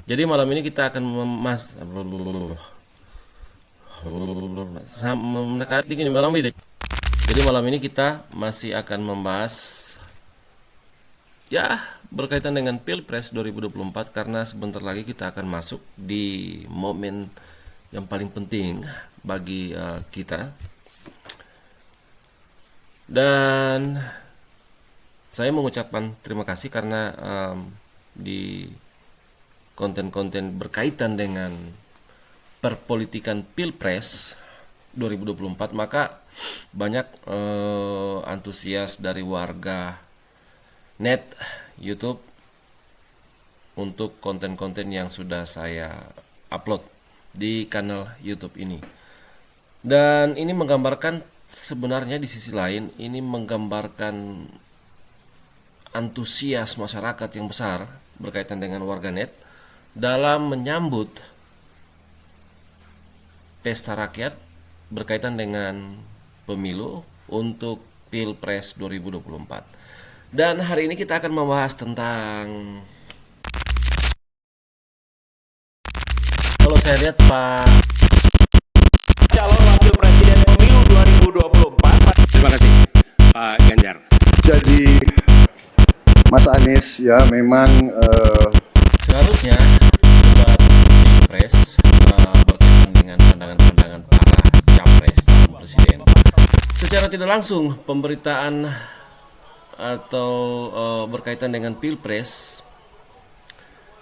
Jadi malam ini kita akan mendekati gini malam ini. Jadi malam ini kita masih akan membahas ya berkaitan dengan Pilpres 2024 karena sebentar lagi kita akan masuk di momen yang paling penting bagi kita. Dan saya mengucapkan terima kasih karena di konten-konten berkaitan dengan perpolitikan Pilpres 2024 maka banyak antusias dari warga net YouTube untuk konten-konten yang sudah saya upload di kanal YouTube ini. Dan ini menggambarkan sebenarnya di sisi lain ini menggambarkan antusias masyarakat yang besar berkaitan dengan warganet dalam menyambut pesta rakyat berkaitan dengan pemilu untuk Pilpres 2024. Dan hari ini kita akan membahas tentang, kalau saya lihat Pak calon wakil presiden pemilu 2024. Terima kasih Pak Ganjar. Jadi Mas Anies ya memang seharusnya debat Pilpres berkaitan dengan pandangan-pandangan para capres calon presiden. Secara tidak langsung pemberitaan atau berkaitan dengan Pilpres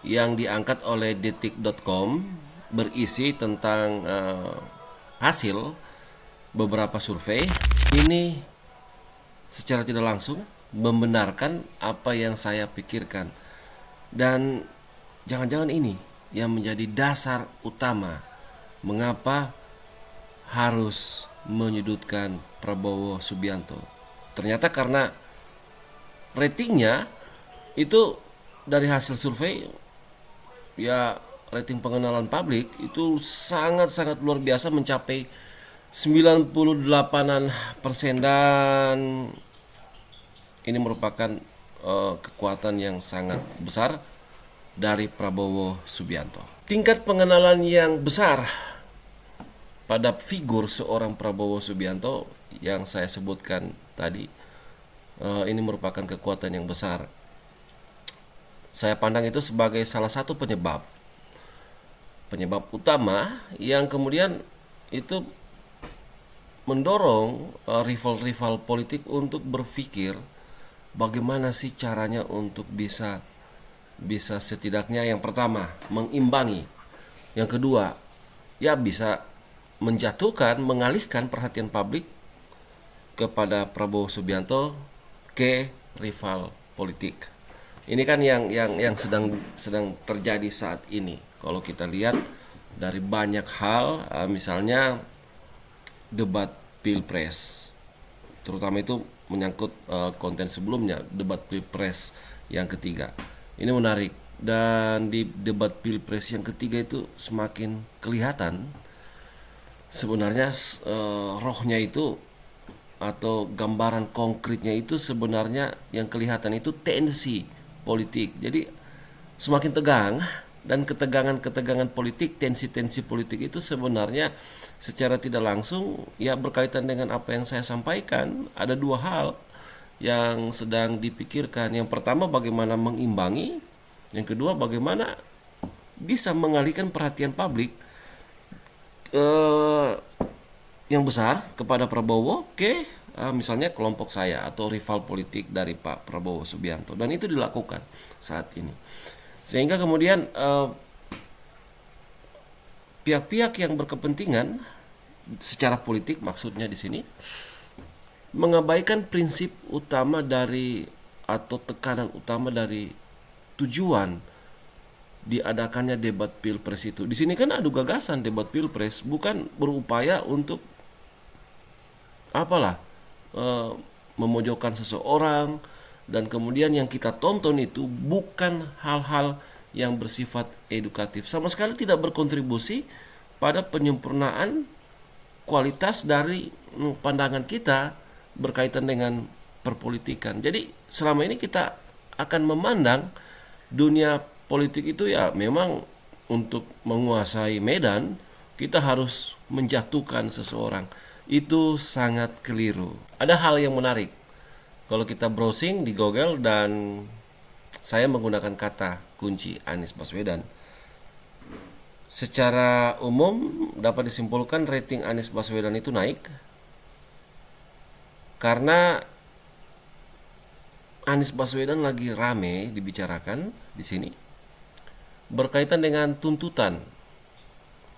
yang diangkat oleh detik.com berisi tentang hasil beberapa survei ini secara tidak langsung membenarkan apa yang saya pikirkan, dan jangan-jangan ini yang menjadi dasar utama mengapa harus menyudutkan Prabowo Subianto. Ternyata karena ratingnya itu dari hasil survei ya, rating pengenalan publik itu sangat-sangat luar biasa mencapai 98% dan ini merupakan kekuatan yang sangat besar dari Prabowo Subianto. Tingkat pengenalan yang besar pada figur seorang Prabowo Subianto yang saya sebutkan tadi ini merupakan kekuatan yang besar. Saya pandang itu sebagai salah satu penyebab utama yang kemudian itu mendorong rival-rival politik untuk berpikir bagaimana sih caranya untuk bisa setidaknya yang pertama mengimbangi, yang kedua ya bisa menjatuhkan, mengalihkan perhatian publik kepada Prabowo Subianto ke rival politik. Ini kan yang sedang terjadi saat ini. Kalau kita lihat dari banyak hal, misalnya debat Pilpres, terutama itu menyangkut konten sebelumnya, debat Pilpres yang ketiga. Ini menarik, dan di debat Pilpres yang ketiga itu semakin kelihatan sebenarnya rohnya itu atau gambaran konkretnya itu sebenarnya yang kelihatan itu tensi politik. Jadi semakin tegang, dan ketegangan politik, tensi politik itu sebenarnya secara tidak langsung ya berkaitan dengan apa yang saya sampaikan. Ada dua hal yang sedang dipikirkan. Yang pertama bagaimana mengimbangi, yang kedua bagaimana bisa mengalihkan perhatian publik yang besar kepada Prabowo ke misalnya kelompok saya atau rival politik dari Pak Prabowo Subianto, dan itu dilakukan saat ini. Sehingga kemudian pihak-pihak yang berkepentingan secara politik, maksudnya di sini, mengabaikan prinsip utama dari atau tekanan utama dari tujuan diadakannya debat Pilpres itu. Di sini kan adu gagasan debat Pilpres, bukan berupaya untuk memojokkan seseorang, dan kemudian yang kita tonton itu bukan hal-hal yang bersifat edukatif, sama sekali tidak berkontribusi pada penyempurnaan kualitas dari pandangan kita berkaitan dengan perpolitikan. Jadi selama ini kita akan memandang dunia politik itu ya memang untuk menguasai medan kita harus menjatuhkan seseorang. Itu sangat keliru. Ada hal yang menarik. Kalau kita browsing di Google dan saya menggunakan kata kunci Anies Baswedan, secara umum dapat disimpulkan rating Anies Baswedan itu naik karena Anies Baswedan lagi rame dibicarakan di sini berkaitan dengan tuntutan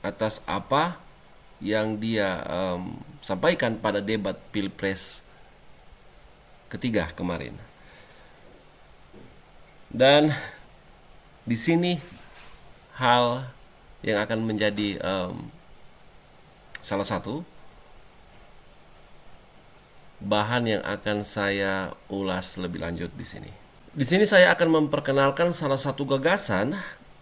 atas apa yang dia sampaikan pada debat Pilpres ketiga kemarin. Dan di sini hal yang akan menjadi salah satu bahan yang akan saya ulas lebih lanjut di sini. Di sini saya akan memperkenalkan salah satu gagasan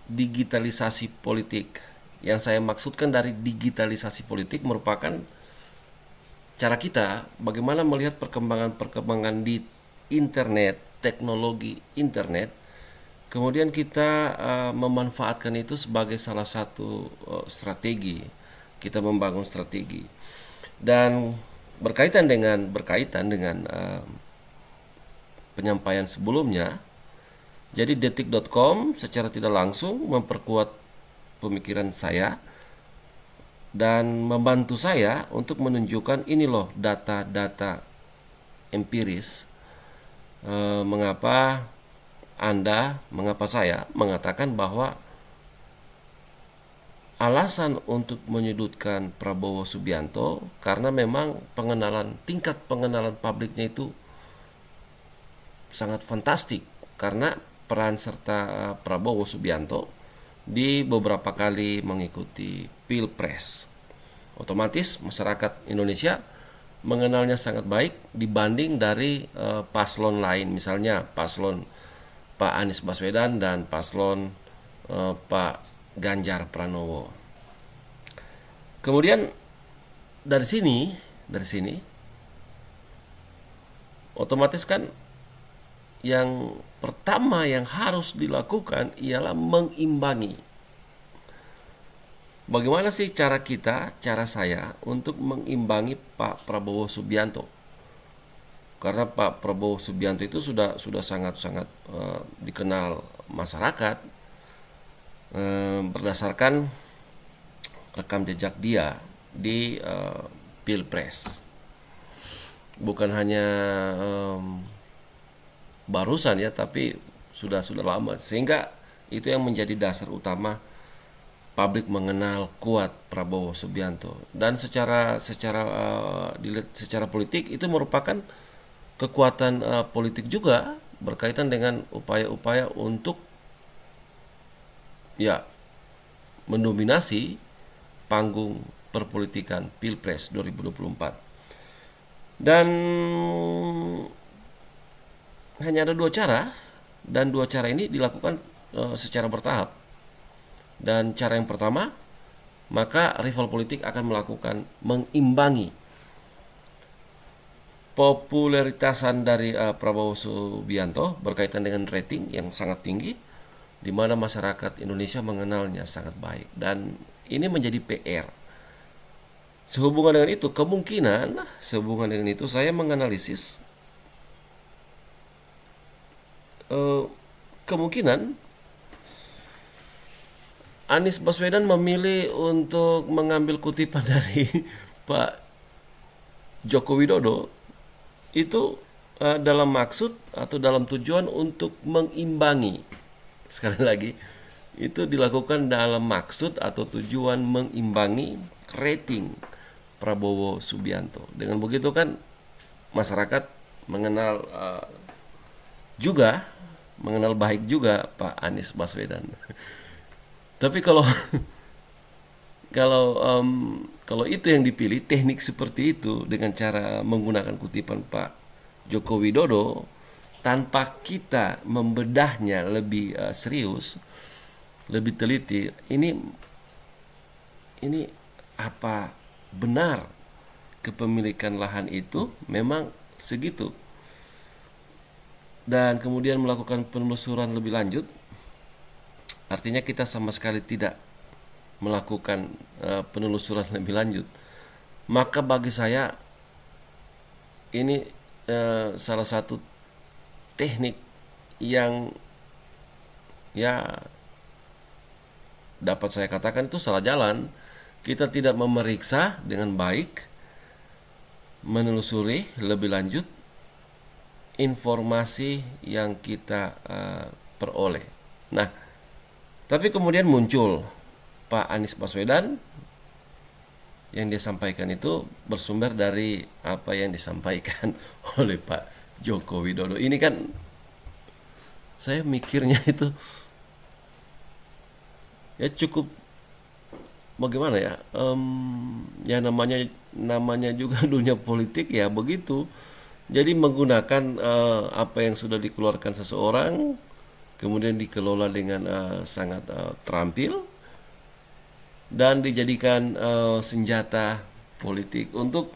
digitalisasi politik. Yang saya maksudkan dari digitalisasi politik merupakan cara kita bagaimana melihat perkembangan di internet, teknologi internet, kemudian kita memanfaatkan itu sebagai salah satu strategi. Kita membangun strategi. Dan berkaitan dengan penyampaian sebelumnya, jadi detik.com secara tidak langsung memperkuat pemikiran saya dan membantu saya untuk menunjukkan ini loh data-data empiris mengapa saya mengatakan bahwa alasan untuk menyudutkan Prabowo Subianto karena memang tingkat pengenalan publiknya itu sangat fantastik karena peran serta Prabowo Subianto di beberapa kali mengikuti Pilpres. Otomatis masyarakat Indonesia mengenalnya sangat baik dibanding dari paslon lain, misalnya paslon Pak Anies Baswedan dan paslon Pak Ganjar Pranowo. Kemudian dari sini otomatis kan yang pertama yang harus dilakukan ialah mengimbangi. Bagaimana sih cara saya untuk mengimbangi Pak Prabowo Subianto? Karena Pak Prabowo Subianto itu sudah sangat dikenal masyarakat berdasarkan rekam jejak dia di Pilpres. Bukan hanya barusan ya, tapi sudah lama, sehingga itu yang menjadi dasar utama publik mengenal kuat Prabowo Subianto. Dan secara politik itu merupakan kekuatan politik juga berkaitan dengan upaya-upaya untuk mendominasi panggung perpolitikan Pilpres 2024. Dan hanya ada dua cara, dan dua cara ini dilakukan secara bertahap. Dan cara yang pertama, maka rival politik akan melakukan mengimbangi popularitasan dari Prabowo Subianto berkaitan dengan rating yang sangat tinggi, di mana masyarakat Indonesia mengenalnya sangat baik, dan ini menjadi PR. Sehubungan dengan itu saya menganalisis kemungkinan Anies Baswedan memilih untuk mengambil kutipan dari Pak Joko Widodo itu dalam maksud atau dalam tujuan untuk mengimbangi. Sekali lagi, itu dilakukan dalam maksud atau tujuan mengimbangi rating Prabowo Subianto. Dengan begitu kan masyarakat mengenal baik juga Pak Anies Baswedan. Tapi kalau itu yang dipilih, teknik seperti itu dengan cara menggunakan kutipan Pak Joko Widodo tanpa kita membedahnya lebih serius, lebih teliti, ini apa benar kepemilikan lahan itu memang segitu? Dan kemudian melakukan penelusuran lebih lanjut, artinya kita sama sekali tidak melakukan penelusuran lebih lanjut. Maka bagi saya ini salah satu teknik yang ya dapat saya katakan itu salah jalan. Kita tidak memeriksa dengan baik, menelusuri lebih lanjut informasi yang kita peroleh. Nah, tapi kemudian muncul Pak Anies Baswedan, yang dia sampaikan itu bersumber dari apa yang disampaikan oleh Pak Joko Widodo. Ini kan saya mikirnya itu ya cukup bagaimana ya, ya namanya juga dunia politik ya begitu. Jadi menggunakan apa yang sudah dikeluarkan seseorang, kemudian dikelola dengan sangat terampil dan dijadikan senjata politik untuk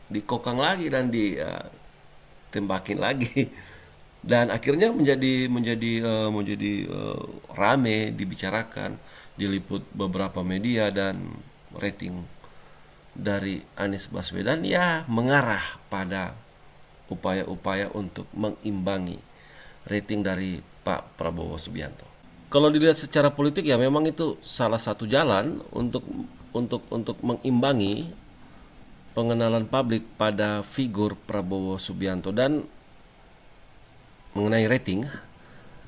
dikokang lagi dan ditembakin lagi. Dan akhirnya menjadi rame dibicarakan, diliput beberapa media, dan rating dari Anies Baswedan ya mengarah pada upaya-upaya untuk mengimbangi rating dari Pak Prabowo Subianto. Kalau dilihat secara politik ya memang itu salah satu jalan untuk mengimbangi pengenalan publik pada figur Prabowo Subianto. Dan mengenai rating,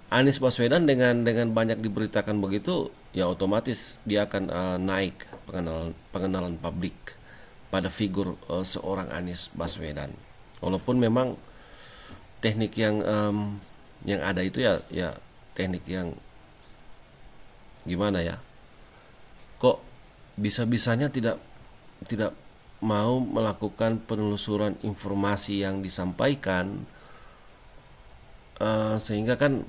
Anies Baswedan dengan banyak diberitakan begitu, ya otomatis dia akan naik pengenalan publik pada figur seorang Anies Baswedan. Walaupun memang teknik yang ada itu ya teknik yang gimana ya? Kok bisa-bisanya tidak mau melakukan penelusuran informasi yang disampaikan, sehingga kan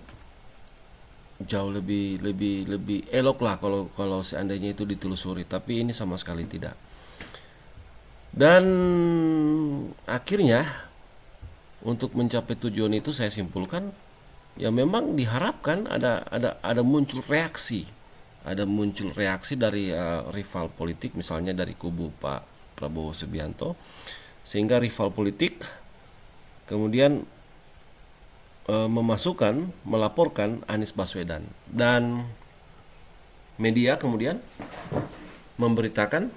jauh lebih elok lah kalau seandainya itu ditelusuri, tapi ini sama sekali tidak. Dan akhirnya untuk mencapai tujuan itu saya simpulkan ya memang diharapkan ada muncul reaksi dari rival politik, misalnya dari kubu Pak Prabowo Subianto, sehingga rival politik kemudian melaporkan Anies Baswedan, dan media kemudian memberitakan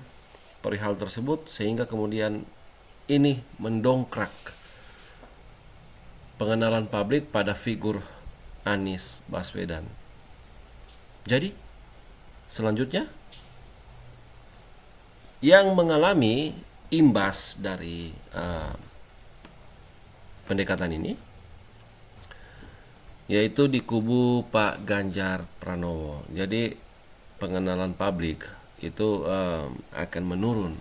perihal tersebut, sehingga kemudian ini mendongkrak pengenalan publik pada figur Anies Baswedan. Jadi selanjutnya yang mengalami imbas dari pendekatan ini yaitu di kubu Pak Ganjar Pranowo. Jadi pengenalan publik itu akan menurun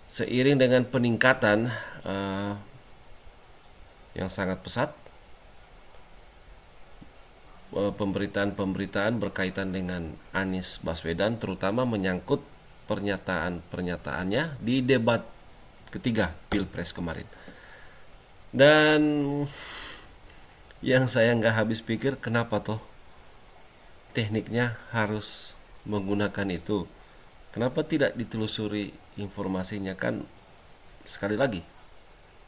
seiring dengan peningkatan yang sangat pesat pemberitaan berkaitan dengan Anies Baswedan, terutama menyangkut pernyataan-pernyataannya di debat ketiga Pilpres kemarin. Dan yang saya nggak habis pikir, kenapa toh tekniknya harus menggunakan itu? Kenapa tidak ditelusuri informasinya? Kan sekali lagi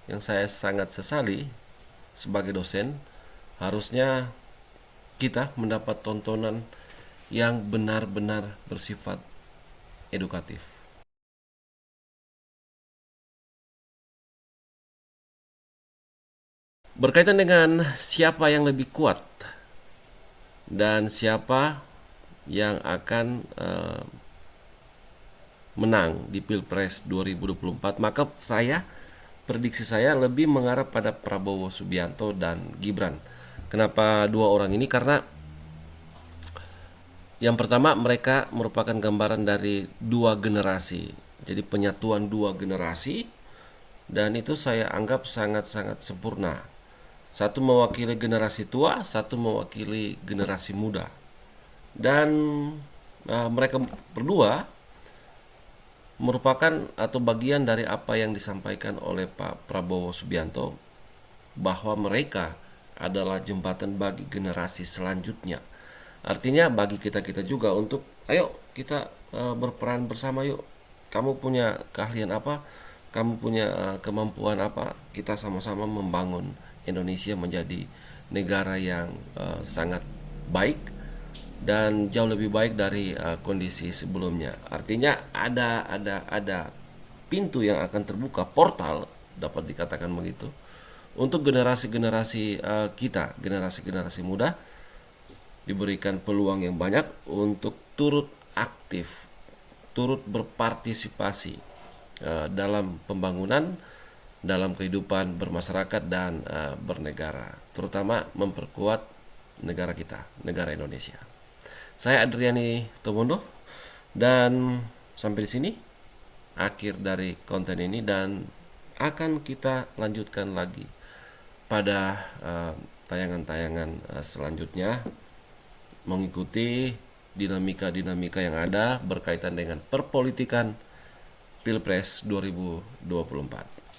yang saya sangat sesali sebagai dosen, harusnya kita mendapat tontonan yang benar-benar bersifat edukatif. Berkaitan dengan siapa yang lebih kuat dan siapa yang akan menang di Pilpres 2024, maka prediksi saya lebih mengarah pada Prabowo Subianto dan Gibran. Kenapa dua orang ini? Karena yang pertama, mereka merupakan gambaran dari dua generasi. Jadi penyatuan dua generasi, dan itu saya anggap sangat-sangat sempurna. Satu mewakili generasi tua, satu mewakili generasi muda. Dan mereka berdua merupakan atau bagian dari apa yang disampaikan oleh Pak Prabowo Subianto, bahwa mereka adalah jembatan bagi generasi selanjutnya Artinya bagi kita juga untuk ayo kita berperan bersama yuk. Kamu punya keahlian apa? Kamu punya kemampuan apa? Kita sama-sama membangun Indonesia menjadi negara yang sangat baik dan jauh lebih baik dari kondisi sebelumnya. Artinya ada pintu yang akan terbuka, portal dapat dikatakan begitu, untuk generasi-generasi kita, generasi-generasi muda diberikan peluang yang banyak untuk turut aktif, turut berpartisipasi dalam pembangunan, dalam kehidupan bermasyarakat dan bernegara, terutama memperkuat negara kita, negara Indonesia. Saya Adriani Tomondo, dan sampai di sini akhir dari konten ini, dan akan kita lanjutkan lagi pada tayangan-tayangan selanjutnya mengikuti dinamika-dinamika yang ada berkaitan dengan perpolitikan Pilpres 2024.